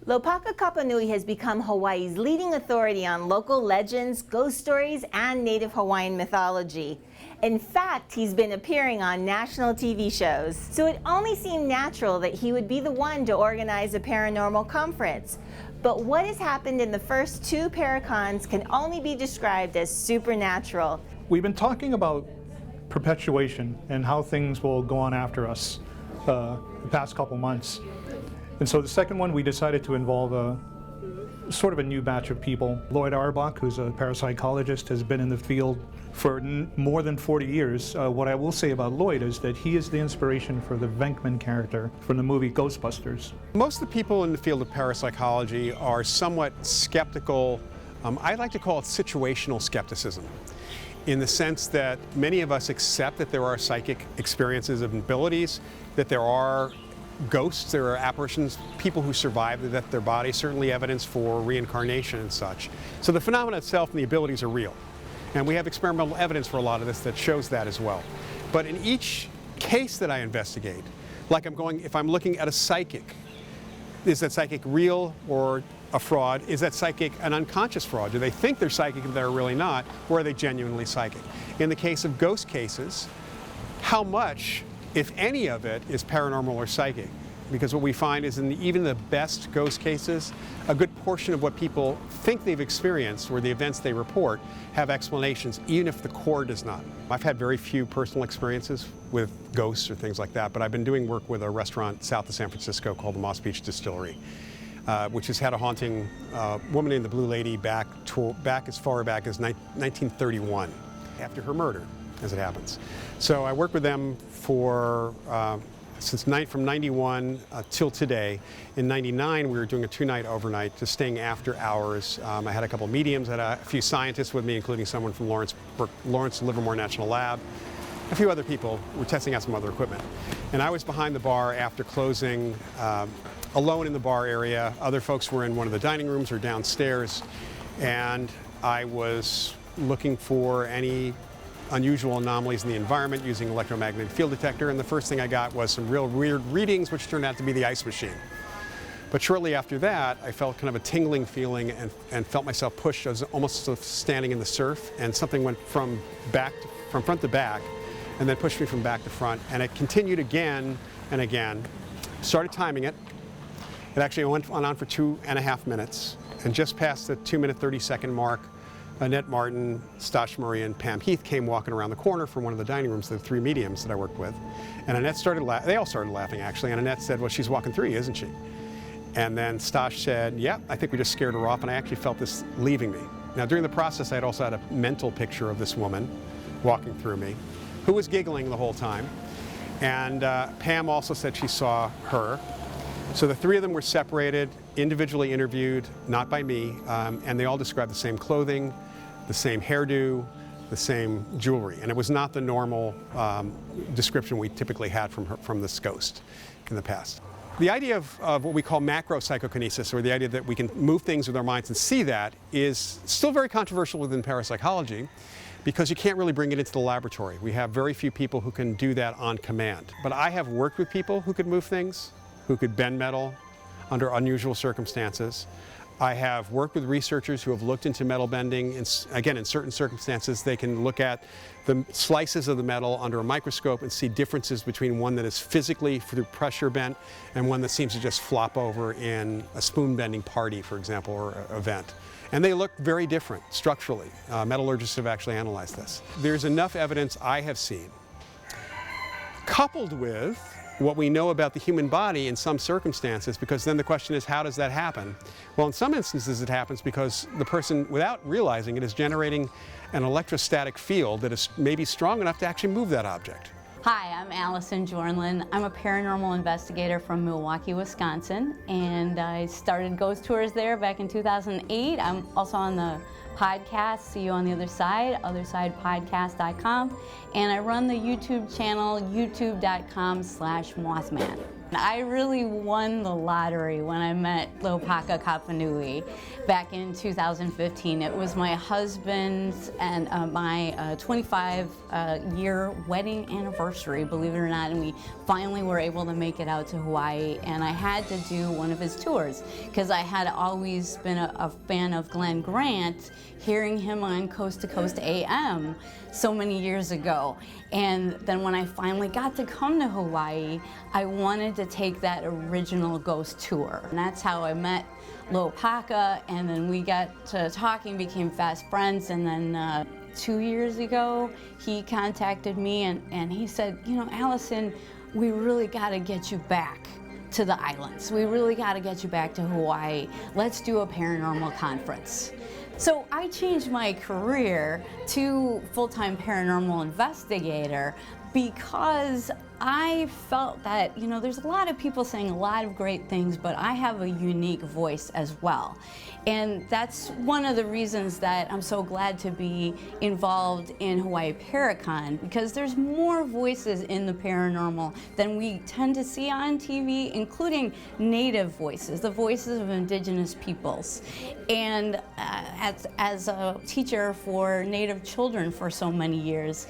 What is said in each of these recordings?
Lopaka Kapanui has become Hawaii's leading authority on local legends, ghost stories, and Native Hawaiian mythology. In fact, he's been appearing on national TV shows. So it only seemed natural that he would be the one to organize a paranormal conference. But what has happened in the first two Paracons can only be described as supernatural. We've been talking about perpetuation and how things will go on after us the past couple months. And so the second one, we decided to involve sort of a new batch of people. Lloyd Auerbach, who's a parapsychologist, has been in the field for more than 40 years. What I will say about Lloyd is that he is the inspiration for the Venkman character from the movie Ghostbusters. Most of the people in the field of parapsychology are somewhat skeptical. I like to call it situational skepticism, in the sense that many of us accept that there are psychic experiences and abilities, that there are ghosts, there are apparitions, people who survive, that left their body, certainly evidence for reincarnation and such. So the phenomena itself and the abilities are real. And we have experimental evidence for a lot of this that shows that as well. But in each case that I investigate, like if I'm looking at a psychic, is that psychic real or a fraud? Is that psychic an unconscious fraud? Do they think they're psychic but they're really not, or are they genuinely psychic? In the case of ghost cases, how much, if any of it, is paranormal or psychic? Because what we find is in even the best ghost cases, a good portion of what people think they've experienced or the events they report have explanations, even if the core does not. I've had very few personal experiences with ghosts or things like that, but I've been doing work with a restaurant south of San Francisco called the Moss Beach Distillery, which has had a haunting woman named the Blue Lady back as far back as 1931, after her murder, as it happens. So I worked with them for from 91 till today. In 99, we were doing a 2-night overnight, just staying after hours. I had a couple mediums, had a few scientists with me, including someone from Lawrence Livermore National Lab. A few other people were testing out some other equipment. And I was behind the bar after closing, alone in the bar area. Other folks were in one of the dining rooms or downstairs. And I was looking for any unusual anomalies in the environment using electromagnetic field detector, and the first thing I got was some real weird readings, which turned out to be the ice machine. But shortly after that, I felt kind of a tingling feeling and felt myself pushed. I was almost standing in the surf, and something went from front to back, and then pushed me from back to front, and it continued again and again. Started timing it. It actually went on for 2.5 minutes, and just past the 2-minute 30-second mark, Annette Martin, Stash Murray, and Pam Heath came walking around the corner from one of the dining rooms, the 3 mediums that I worked with. And Annette they all started laughing actually, and Annette said, well, she's walking through you, isn't she? And then Stash said, yeah, I think we just scared her off, and I actually felt this leaving me. Now during the process, I had also had a mental picture of this woman walking through me, who was giggling the whole time. And Pam also said she saw her. So the 3 of them were separated, individually interviewed, not by me, and they all described the same clothing, the same hairdo, the same jewelry. And it was not the normal description we typically had from this ghost in the past. The idea of what we call macro psychokinesis, or the idea that we can move things with our minds and see that, is still very controversial within parapsychology, because you can't really bring it into the laboratory. We have very few people who can do that on command. But I have worked with people who could move things, who could bend metal under unusual circumstances. I have worked with researchers who have looked into metal bending. Again, in certain circumstances, they can look at the slices of the metal under a microscope and see differences between one that is physically through pressure bent and one that seems to just flop over in a spoon bending party, for example, or event. And they look very different structurally. Metallurgists have actually analyzed this. There's enough evidence I have seen, coupled with what we know about the human body in some circumstances, because then the question is, how does that happen? Well, in some instances it happens because the person, without realizing it, is generating an electrostatic field that is maybe strong enough to actually move that object. Hi, I'm Allison Jornlin. I'm a paranormal investigator from Milwaukee, Wisconsin, and I started ghost tours there back in 2008. I'm also on the podcast, See You on the Other Side, othersidepodcast.com, and I run the YouTube channel, youtube.com/Mothman. I really won the lottery when I met Lopaka Kapanui back in 2015. It was my husband's and my 25-year wedding anniversary, believe it or not, and we finally were able to make it out to Hawaii, and I had to do one of his tours because I had always been a fan of Glenn Grant, hearing him on Coast to Coast AM so many years ago. And then when I finally got to come to Hawaii, I wanted to take that original ghost tour. And that's how I met Lopaka, and then we got to talking, became fast friends, and then 2 years ago, he contacted me and he said, you know, Allison, we really gotta get you back to the islands. We really gotta get you back to Hawaii. Let's do a paranormal conference. So I changed my career to full-time paranormal investigator because I felt that, you know, there's a lot of people saying a lot of great things, but I have a unique voice as well. And that's one of the reasons that I'm so glad to be involved in Hawaii Paracon, because there's more voices in the paranormal than we tend to see on TV, including Native voices, the voices of Indigenous peoples. And as a teacher for Native children for so many years,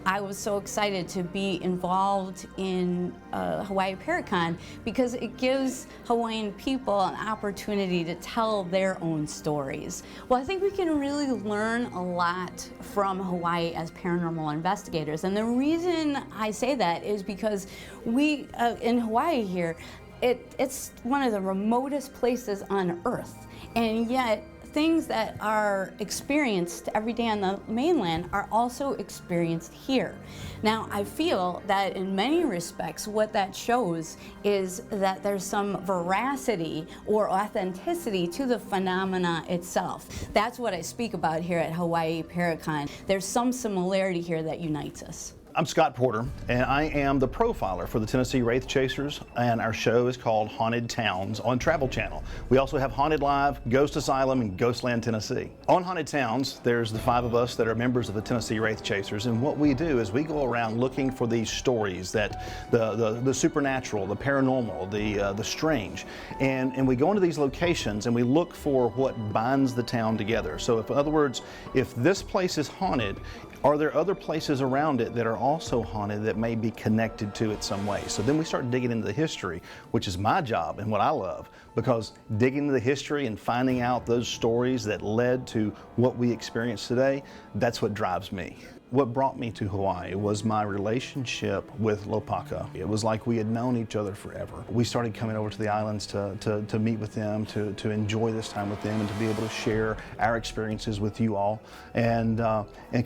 I was so excited to be involved in Hawaii Paracon because it gives Hawaiian people an opportunity to tell their own stories. Well, I think we can really learn a lot from Hawaii as paranormal investigators. And the reason I say that is because we, in Hawaii here, it's one of the remotest places on Earth. And yet, things that are experienced every day on the mainland are also experienced here. Now, I feel that in many respects, what that shows is that there's some veracity or authenticity to the phenomena itself. That's what I speak about here at Hawaii Paracon. There's some similarity here that unites us. I'm Scott Porter, and I am the profiler for the Tennessee Wraith Chasers, and our show is called Haunted Towns on Travel Channel. We also have Haunted Live, Ghost Asylum, and Ghostland, Tennessee. On Haunted Towns, there's the 5 of us that are members of the Tennessee Wraith Chasers, and what we do is we go around looking for these stories that the supernatural, the paranormal, the strange, and we go into these locations and we look for what binds the town together. So if, in other words, if this place is haunted, are there other places around it that are also haunted that may be connected to it some way? So then we start digging into the history, which is my job and what I love, because digging into the history and finding out those stories that led to what we experience today, that's what drives me. What brought me to Hawaii was my relationship with Lopaka. It was like we had known each other forever. We started coming over to the islands to meet with them, to enjoy this time with them, and to be able to share our experiences with you all, and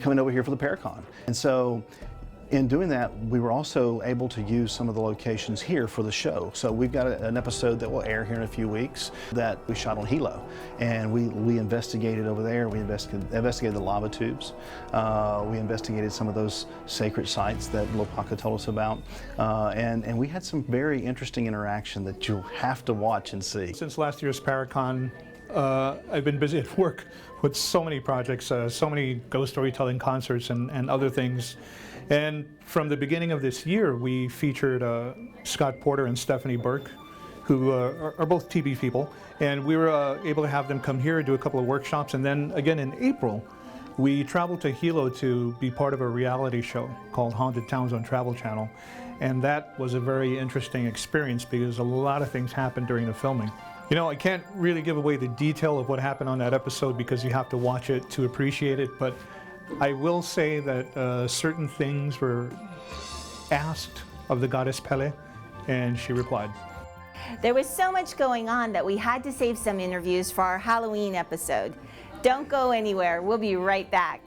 coming over here for the Paracon. And so, in doing that, we were also able to use some of the locations here for the show. So we've got an episode that will air here in a few weeks that we shot on Hilo, and we investigated over there. We investigated the lava tubes. We investigated some of those sacred sites that Lopaka told us about, and we had some very interesting interaction that you'll have to watch and see. Since last year's Paracon, I've been busy at work with so many projects, so many ghost storytelling concerts and other things. And from the beginning of this year, we featured Scott Porter and Stephanie Burke, who are both TV people. And we were able to have them come here, do a couple of workshops. And then again in April, we traveled to Hilo to be part of a reality show called Haunted Towns on Travel Channel. And that was a very interesting experience because a lot of things happened during the filming. You know, I can't really give away the detail of what happened on that episode because you have to watch it to appreciate it, but I will say that certain things were asked of the goddess Pele, and she replied. There was so much going on that we had to save some interviews for our Halloween episode. Don't go anywhere, we'll be right back.